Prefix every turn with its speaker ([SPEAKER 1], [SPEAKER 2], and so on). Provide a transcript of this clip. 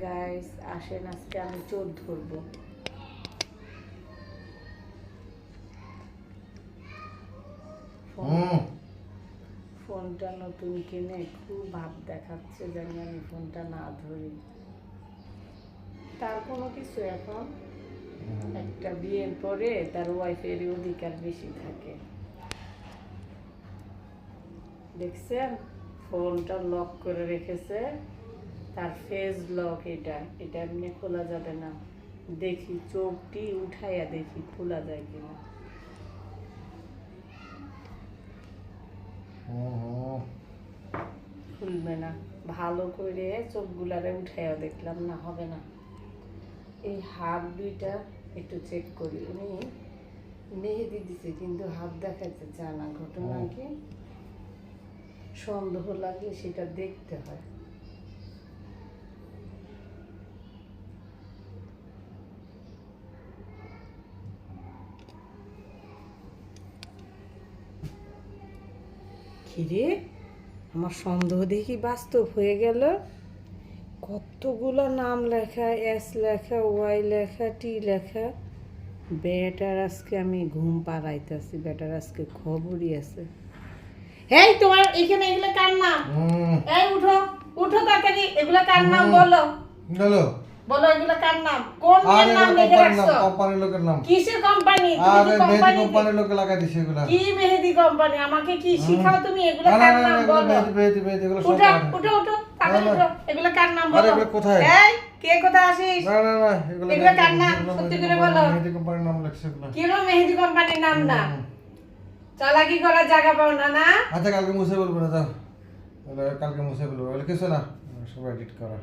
[SPEAKER 1] Guys আসেন আজকে আমি চোর ধরবো। ফোনটা নতুন কিনে খুব ভাব দেখাচ্ছে যেন আমি ফোনটা না ধরি। তার কোনো কিছু এখন একটা বিয়ের পরে তার ওয়াইফের অধিকার বেশি থাকে। দেখছেন ফোনটা লক করে রেখেছে, তার ফেস লক। এটা এমনি খোলা যাবে না। দেখি চোখটি উঠাইয়া দেখি খোলা যায় কিনা। খুলবে না। ভালো করে চোখগুলারে উঠাইয়া দেখলাম না, হবে না। এই হাত দুইটা একটু চেক করি। উনি মেহেদি দিছে কিন্তু হাত দেখাইতে চায় না। ঘটনা কি, সন্দেহ লাগলে সেটা দেখতে হয়। কিরে, আমার সন্দেহ দেখি বাস্তব হয়ে গেল। কতগুলো নাম লেখা, এস লেখা, ওয়াই লেখা, টি লেখা। বেটার আজকে আমি ঘুম পাড়াইতেছি, বেটার আজকে খবরই আছে। এই তোমার এখানে এগুলো কার নাম? এই উঠো উঠো তাড়াতাড়ি, এগুলো কার নাম বলো। বলো বলো এগুলো কার নাম? কোন এর নাম লিখে রাখছো?
[SPEAKER 2] কোম্পানির লোকের নাম।
[SPEAKER 1] কিসের কোম্পানি?
[SPEAKER 2] আরে মেহেদি কোম্পানির লোকে লাগাই দিছে এগুলা।
[SPEAKER 1] কি মেহেদি কোম্পানি? আমাকে কি শিখাও তুমি? এগুলো কার নাম বলো।
[SPEAKER 2] মেহেদি এগুলো সব
[SPEAKER 1] উঠো উঠো উঠো তাড়াতাড়ি উঠো। এগুলো কার নাম বলো।
[SPEAKER 2] আরে এগুলো কোথায়?
[SPEAKER 1] এই কে কোথায় আসিস?
[SPEAKER 2] না এগুলো
[SPEAKER 1] কার নাম? সত্যি করে বলো।
[SPEAKER 2] মেহেদি কোম্পানির নাম লেখছে এগুলা।
[SPEAKER 1] কেন মেহেদি কোম্পানির নাম না? চালাকি করার জায়গা পাও না না?
[SPEAKER 2] আচ্ছা কালকে মুছে বলবো না, যাও কালকে মুছে বলবো। কিছু না, সব এডিট করা।